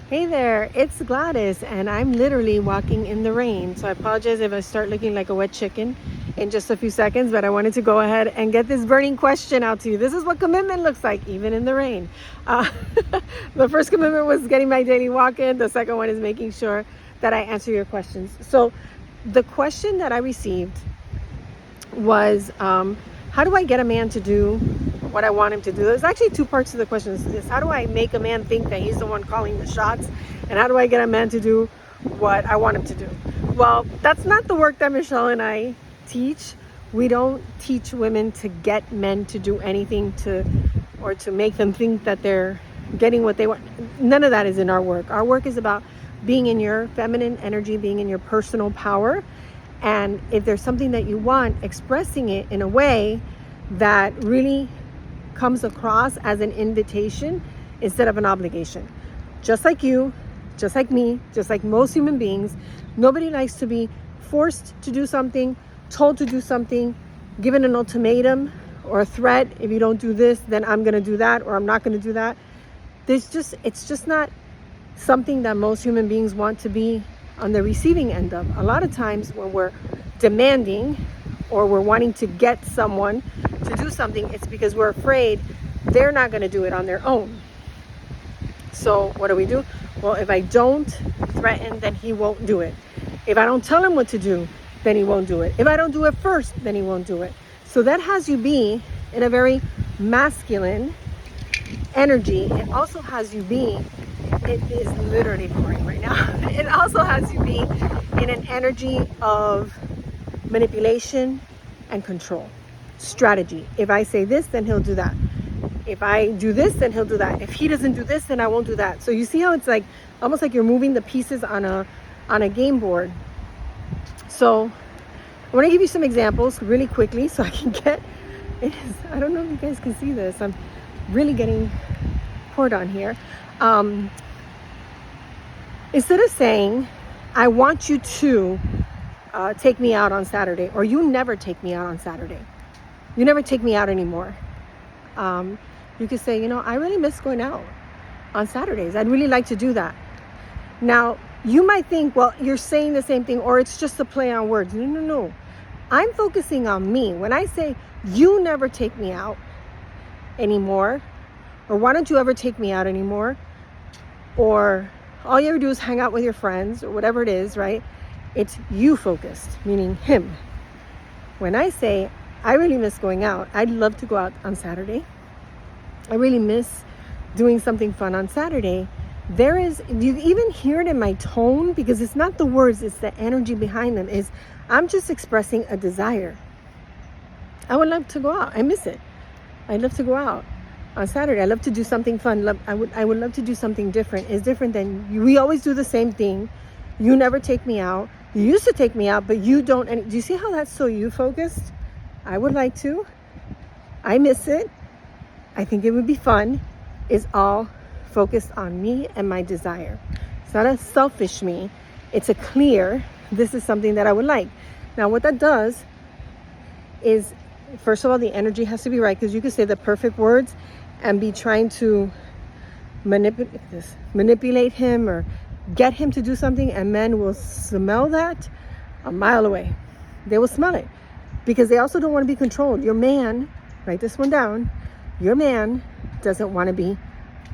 Hey there, it's Gladys, and I'm literally walking in the rain. So I apologize if I start looking like a wet chicken in just a few seconds, but I wanted to go ahead and get this burning question out to you. This is what commitment looks like, even in the rain. Uh, the first commitment was getting my daily walk in. The second one is making sure that I answer your questions. So the question that I received was, how do I get a man to do what I want him to do? There's actually two parts to the question. Is how do I make a man think that he's the one calling the shots? And how do I get a man to do what I want him to do? Well, that's not the work that Michelle and I teach. We don't teach women to get men to do anything or to make them think that they're getting what they want. None of that is in our work. Our work is about being in your feminine energy, being in your personal power. And if there's something that you want, expressing it in a way that really comes across as an invitation instead of an obligation. Just like you, just like me, just like most human beings, nobody likes to be forced to do something, told to do something, given an ultimatum or a threat. If you don't do this, then I'm going to do that, or I'm not going to do that. It's just not something that most human beings want to be on the receiving end of. A lot of times when we're demanding or we're wanting to get someone to do something, it's because we're afraid they're not going to do it on their own. So what do? Well, if I don't threaten, then he won't do it. If I don't tell him what to do, then he won't do it. If I don't do it first, then he won't do it. So that has you be in a very masculine energy. It also has you be, it is literally pouring right now. It also has you be in an energy of manipulation and control. Strategy. If I say this, then he'll do that. If I do this, then he'll do that. If he doesn't do this, then I won't do that. So you see how it's like almost like you're moving the pieces on a game board. So I want to give you some examples really quickly so I can get it is, I don't know if you guys can see this. I'm really getting poured on here. Instead of saying, I want you to take me out on Saturday, or you never take me out on Saturday. You never take me out anymore. You could say, I really miss going out on Saturdays. I'd really like to do that. Now, you might think, well, you're saying the same thing, or it's just a play on words. No. I'm focusing on me. When I say, you never take me out anymore, or why don't you ever take me out anymore, or all you ever do is hang out with your friends, or whatever it is, right? It's you focused, meaning him. When I say, I really miss going out, I'd love to go out on Saturday. I really miss doing something fun on Saturday. You even hear it in my tone, because it's not the words, it's the energy behind them. I'm just expressing a desire. I would love to go out. I miss it. I'd love to go out on Saturday. I love to do something fun. I would love to do something different. It's different than we always do the same thing. You never take me out. You used to take me out, but you don't. And do you see how that's so you focused? I would like to. I miss it. I think it would be fun. It's all focused on me and my desire. It's not a selfish me. It's a clear, this is something that I would like. Now, what that does is, first of all, the energy has to be right, because you could say the perfect words and be trying to manipulate him or get him to do something, and men will smell that a mile away. They will smell it, because they also don't want to be controlled. Your man, write this one down, your man doesn't want to be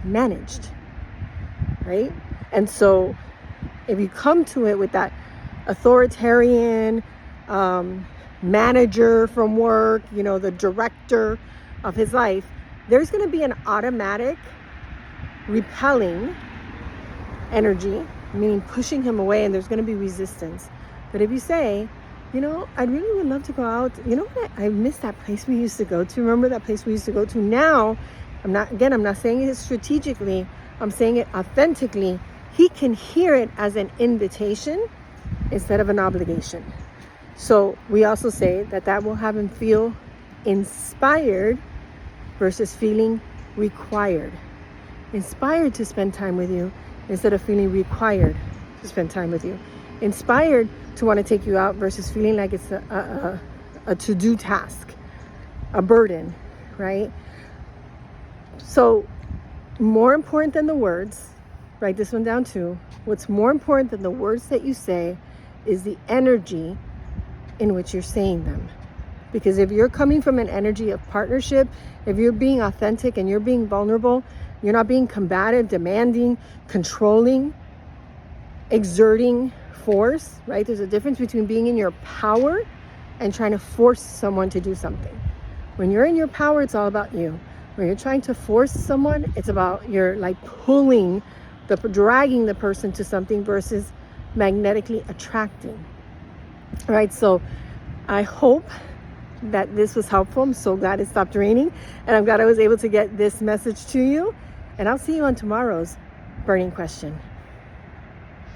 managed, right? And so if you come to it with that authoritarian manager from work, the director of his life, there's going to be an automatic repelling energy, meaning pushing him away, and there's going to be resistance. But if you say, I really would love to go out. You know what? I miss that place we used to go to. Remember that place we used to go to? Now, I'm not saying it strategically. I'm saying it authentically. He can hear it as an invitation instead of an obligation. So we also say that will have him feel inspired versus feeling required. Inspired to spend time with you instead of feeling required to spend time with you. Inspired to want to take you out versus feeling like it's a to-do task, a burden, right? So more important than the words write this one down too. What's more important than the words that you say is the energy in which you're saying them. Because if you're coming from an energy of partnership, if you're being authentic and you're being vulnerable, you're not being combative, demanding, controlling, exerting force, right? There's a difference between being in your power and trying to force someone to do something. When you're in your power, it's all about you. When you're trying to force someone, it's about you're like dragging the person to something versus magnetically attracting. All right, so I hope that this was helpful. I'm so glad it stopped raining, and I'm glad I was able to get this message to you. And I'll see you on tomorrow's burning question.